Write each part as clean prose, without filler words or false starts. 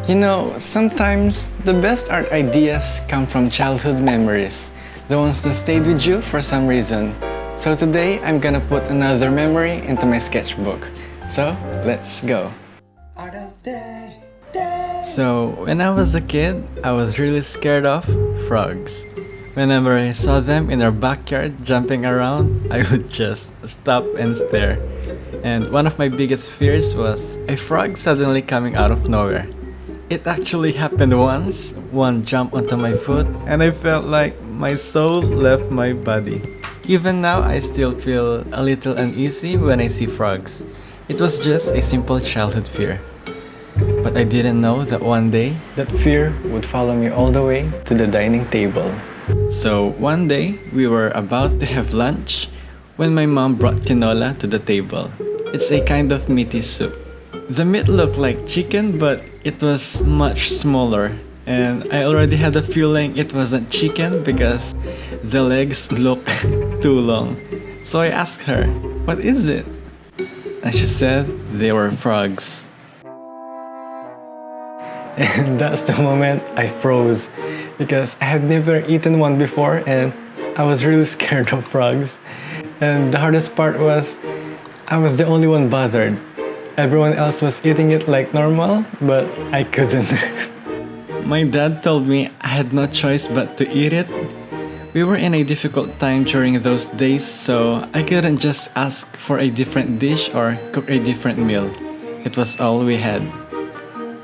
You know, sometimes the best art ideas come from childhood memories, the ones that stayed with you for some reason. So today, I'm gonna put another memory into my sketchbook. So, let's go. So, when I was a kid, I was really scared of frogs. Whenever I saw them in our backyard jumping around, I would just stop and stare. And one of my biggest fears was a frog suddenly coming out of nowhere. It actually happened once. One jumped onto my foot, and I felt like my soul left my body. Even now, I still feel a little uneasy when I see frogs. It was just a simple childhood fear. But I didn't know that one day, that fear would follow me all the way to the dining table. So one day, we were about to have lunch when my mom brought tinola to the table. It's a kind of meaty soup. The meat looked like chicken, but it was much smaller. And I already had a feeling it wasn't chicken because the legs looked too long. So I asked her, "What is it?" And she said they were frogs. And that's the moment I froze because I had never eaten one before and I was really scared of frogs. And the hardest part was I was the only one bothered. Everyone else was eating it like normal, but I couldn't. My dad told me I had no choice but to eat it. We were in a difficult time during those days, so I couldn't just ask for a different dish or cook a different meal. It was all we had.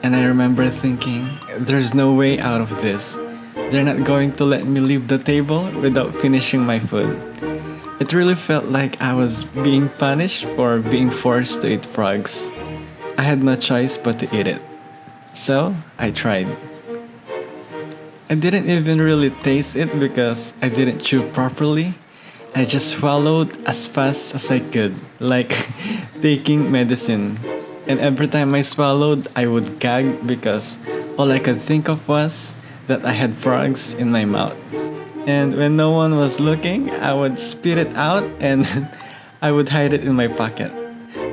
And I remember thinking, there's no way out of this. They're not going to let me leave the table without finishing my food. It really felt like I was being punished for being forced to eat frogs. I had no choice but to eat it. So, I tried. I didn't even really taste it because I didn't chew properly. I just swallowed as fast as I could, like taking medicine. And every time I swallowed, I would gag because all I could think of was that I had frogs in my mouth. And when no one was looking, I would spit it out and I would hide it in my pocket.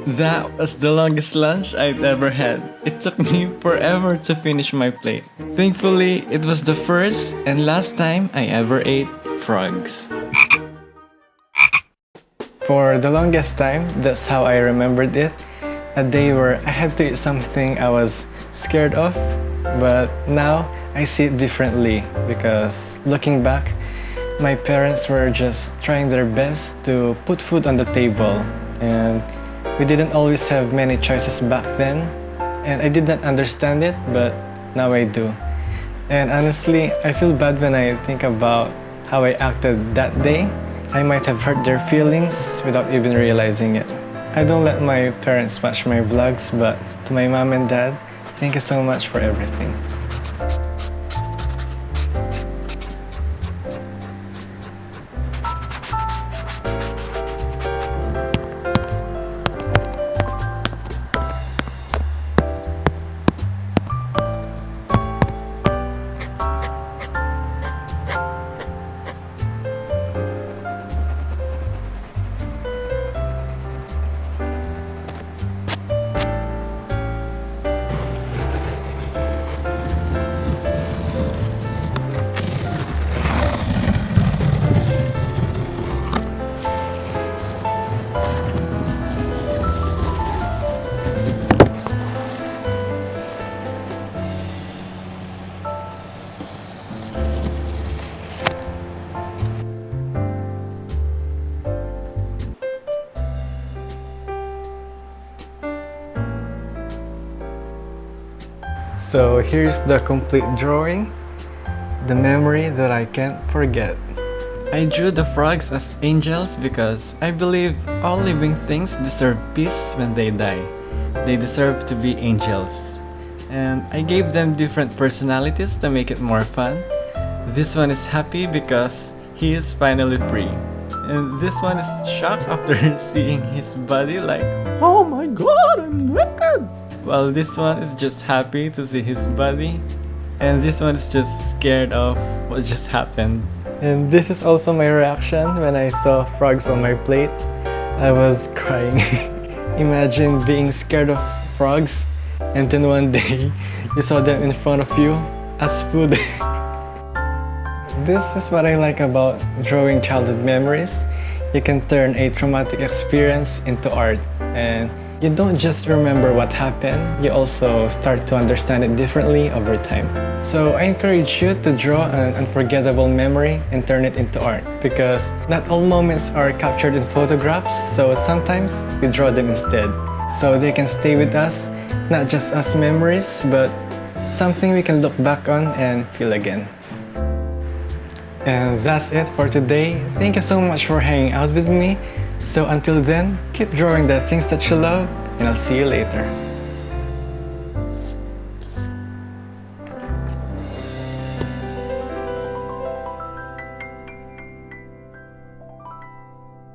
That was the longest lunch I'd ever had. It took me forever to finish my plate. Thankfully, it was the first and last time I ever ate frogs. For the longest time, that's how I remembered it. A day where I had to eat something I was scared of, but now I see it differently because looking back, my parents were just trying their best to put food on the table, and we didn't always have many choices back then, and I did not understand it, but now I do. And honestly, I feel bad when I think about how I acted that day. I might have hurt their feelings without even realizing it. I don't let my parents watch my vlogs, but to my mom and dad, thank you so much for everything. So here's the complete drawing, the memory that I can't forget. I drew the frogs as angels because I believe all living things deserve peace when they die. They deserve to be angels. And I gave them different personalities to make it more fun. This one is happy because he is finally free. And this one is shocked after seeing his body like, "Oh my god, I'm naked!" While this one is just happy to see his body. And this one is just scared of what just happened. And this is also my reaction when I saw frogs on my plate. I was crying. Imagine being scared of frogs and then one day you saw them in front of you as food. This is what I like about drawing childhood memories. You can turn a traumatic experience into art, and you don't just remember what happened, you also start to understand it differently over time. So I encourage you to draw an unforgettable memory and turn it into art, because not all moments are captured in photographs, so sometimes we draw them instead, so they can stay with us, not just as memories, but something we can look back on and feel again. And that's it for today. Thank you so much for hanging out with me. So until then, keep drawing the things that you love, and I'll see you later.